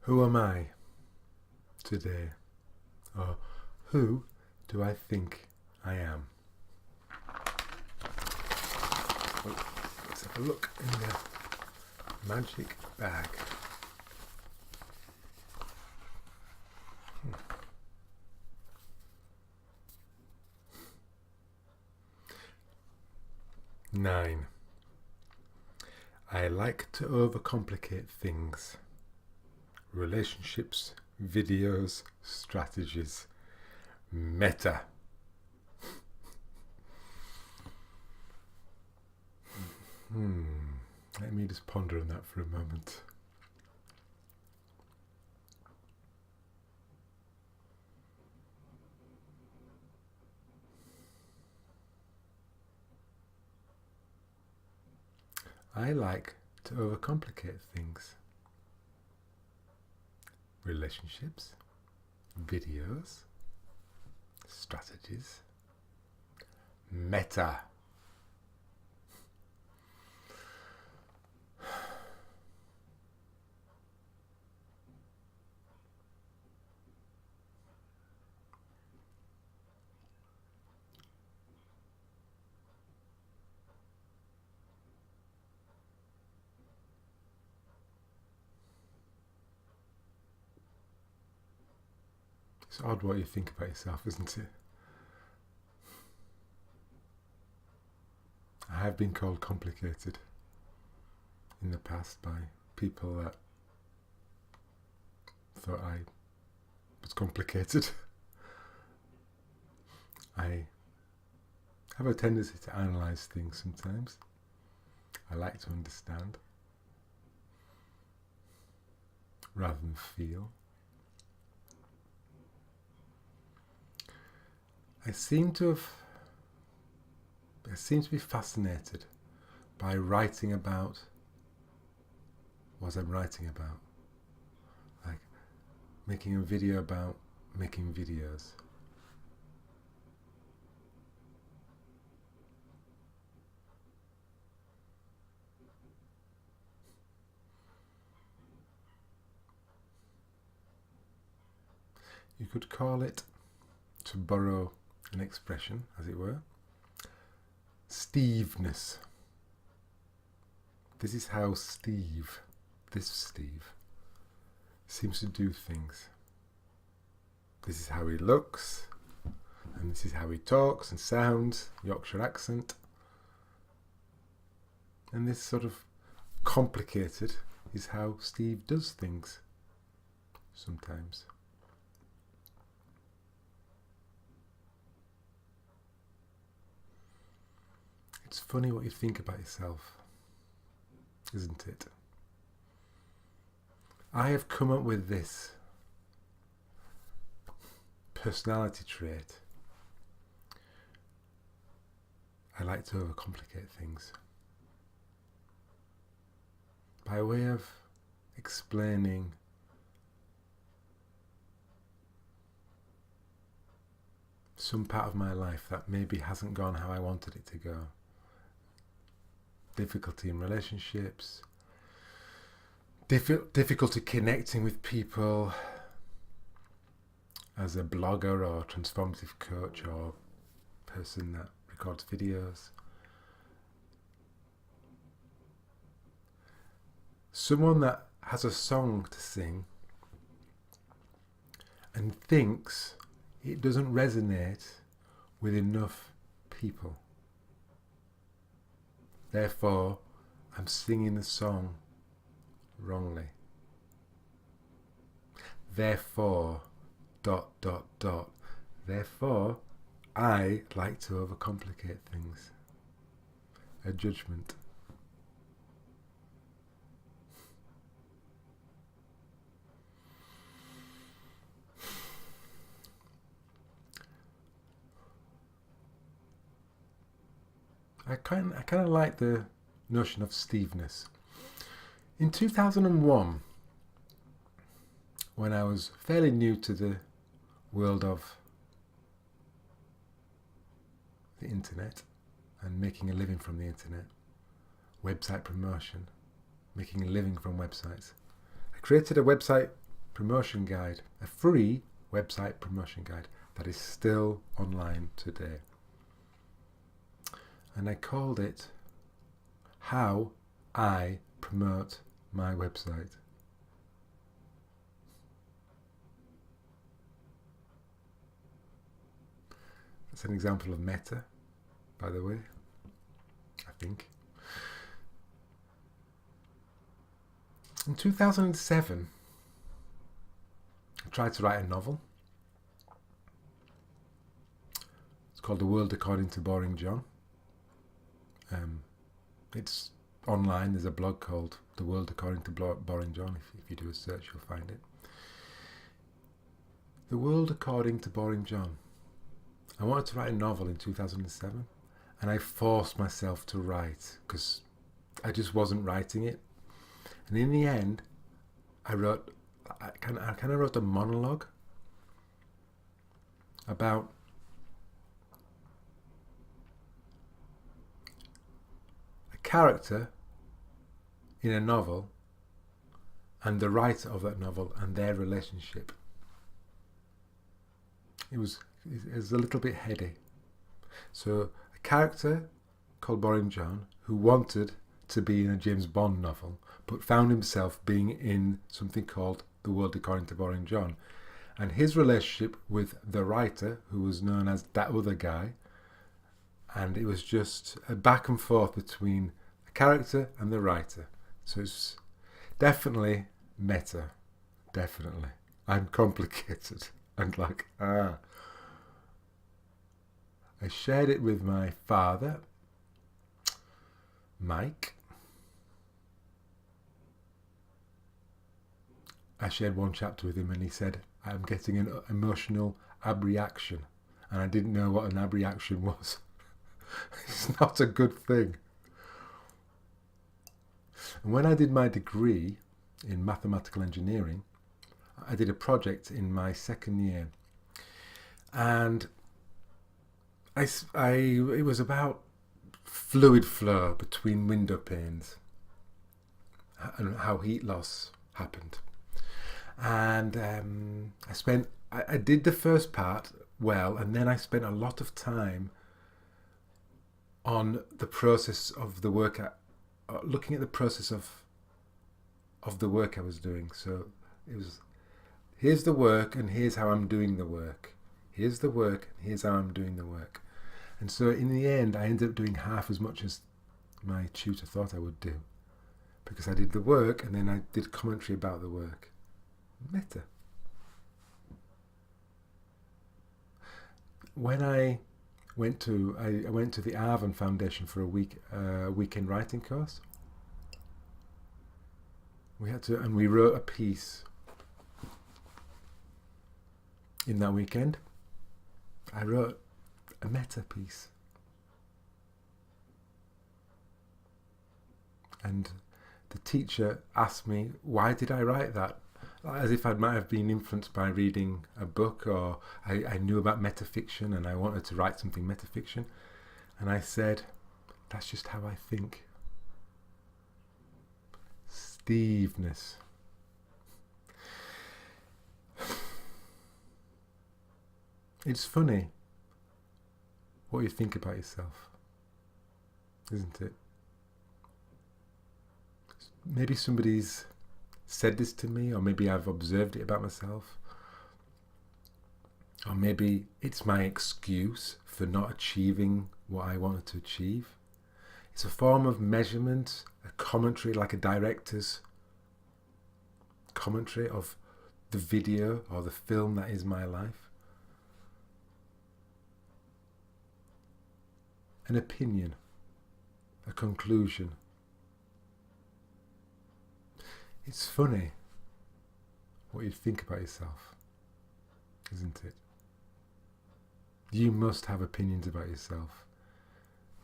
Who am I today? Or who do I think I am? Oh, let's have a look in the magic bag. Nine. I like to overcomplicate things. Relationships, videos, strategies. Meta. Let me just ponder on that for a moment. I like to overcomplicate things. Relationships, videos, strategies. Meta. It's odd what you think about yourself, isn't it? I have been called complicated in the past by people that thought I was complicated. I have a tendency to analyse things sometimes. I like to understand rather than feel. I seem to be fascinated by writing about what I'm writing about. Like making a video about making videos. You could call it, to borrow an expression, as it were, Steveness. This is how this Steve, seems to do things. This is how he looks, and this is how he talks and sounds, Yorkshire accent. And this sort of complicated is how Steve does things sometimes. It's funny what you think about yourself, isn't it? I have come up with this personality trait. I like to overcomplicate things. By way of explaining some part of my life that maybe hasn't gone how I wanted it to go. Difficulty in relationships, difficulty connecting with people as a blogger or transformative coach or person that records videos. Someone that has a song to sing and thinks it doesn't resonate with enough people. Therefore, I'm singing the song wrongly. Therefore, ... Therefore, I like to overcomplicate things. A judgment. I kind of like the notion of Steveness. In 2001, when I was fairly new to the world of the internet and making a living from the internet, website promotion, making a living from websites, I created a website promotion guide, a free website promotion guide that is still online today. And I called it How I Promote My Website. That's an example of meta, by the way, I think. In 2007, I tried to write a novel. It's called The World According to Boring John. It's online. There's a blog called The World According to Boring John. If you do a search, you'll find it. The World According to Boring John. I wanted to write a novel in 2007, and I forced myself to write because I just wasn't writing it. And in the end, I kind of wrote a monologue about a character in a novel and the writer of that novel and their relationship. It was a little bit heady. So a character called Boring John who wanted to be in a James Bond novel but found himself being in something called The World According to Boring John, and his relationship with the writer, who was known as that other guy, and it was just a back and forth between the character and the writer. So it's definitely meta, definitely. I'm complicated and I shared it with my father, Mike. I shared one chapter with him and he said, I'm getting an emotional abreaction. And I didn't know what an abreaction was. It's not a good thing. And when I did my degree in mathematical engineering, I did a project in my second year. And it was about fluid flow between window panes and how heat loss happened. And I did the first part well, and then I spent a lot of time on the process of the work, looking at the process of the work I was doing. So it was, here's the work and here's how I'm doing the work. Here's the work and here's how I'm doing the work. And so in the end, I ended up doing half as much as my tutor thought I would do, because I did the work and then I did commentary about the work. Meta. When I went to the Arvin Foundation for a weekend writing course. We wrote a piece in that weekend. I wrote a meta piece, and the teacher asked me, why did I write that? As if I might have been influenced by reading a book, or I knew about metafiction and I wanted to write something metafiction. And I said, that's just how I think. Steveness. It's funny what you think about yourself, isn't it? Maybe somebody's said this to me, or maybe I've observed it about myself, or maybe it's my excuse for not achieving what I wanted to achieve. It's a form of measurement, a commentary, like a director's commentary of the video or the film that is my life. An opinion, a conclusion. It's funny what you think about yourself, isn't it? You must have opinions about yourself.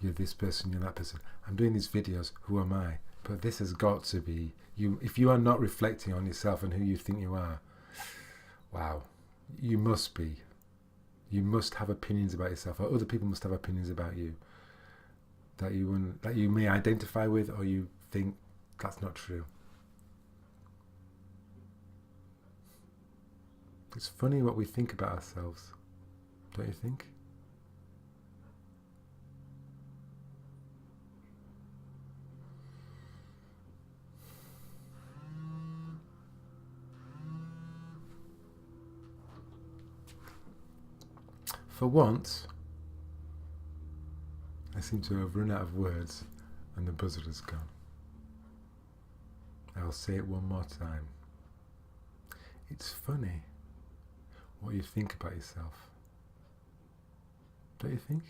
You're this person, you're that person. I'm doing these videos, who am I? But this has got to be you. If you are not reflecting on yourself and who you think you are, wow, you must be. You must have opinions about yourself, or other people must have opinions about you that you may identify with, or you think that's not true. It's funny what we think about ourselves, don't you think? For once, I seem to have run out of words and the buzzer has gone. I'll say it one more time. It's funny what you think about yourself. Don't you think?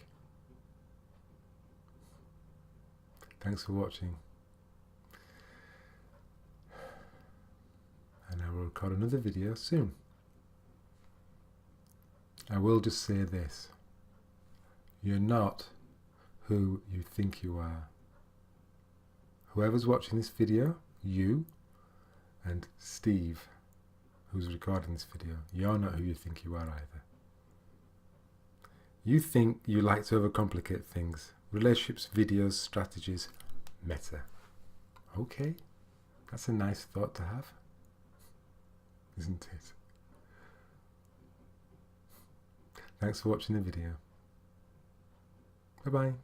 Thanks for watching. And I will record another video soon. I will just say this. You're not who you think you are. Whoever's watching this video, you and Steve, who's recording this video, you're not who you think you are either. You think you like to overcomplicate things. Relationships, videos, strategies, meta. Okay, that's a nice thought to have, isn't it? Thanks for watching the video. Bye-bye.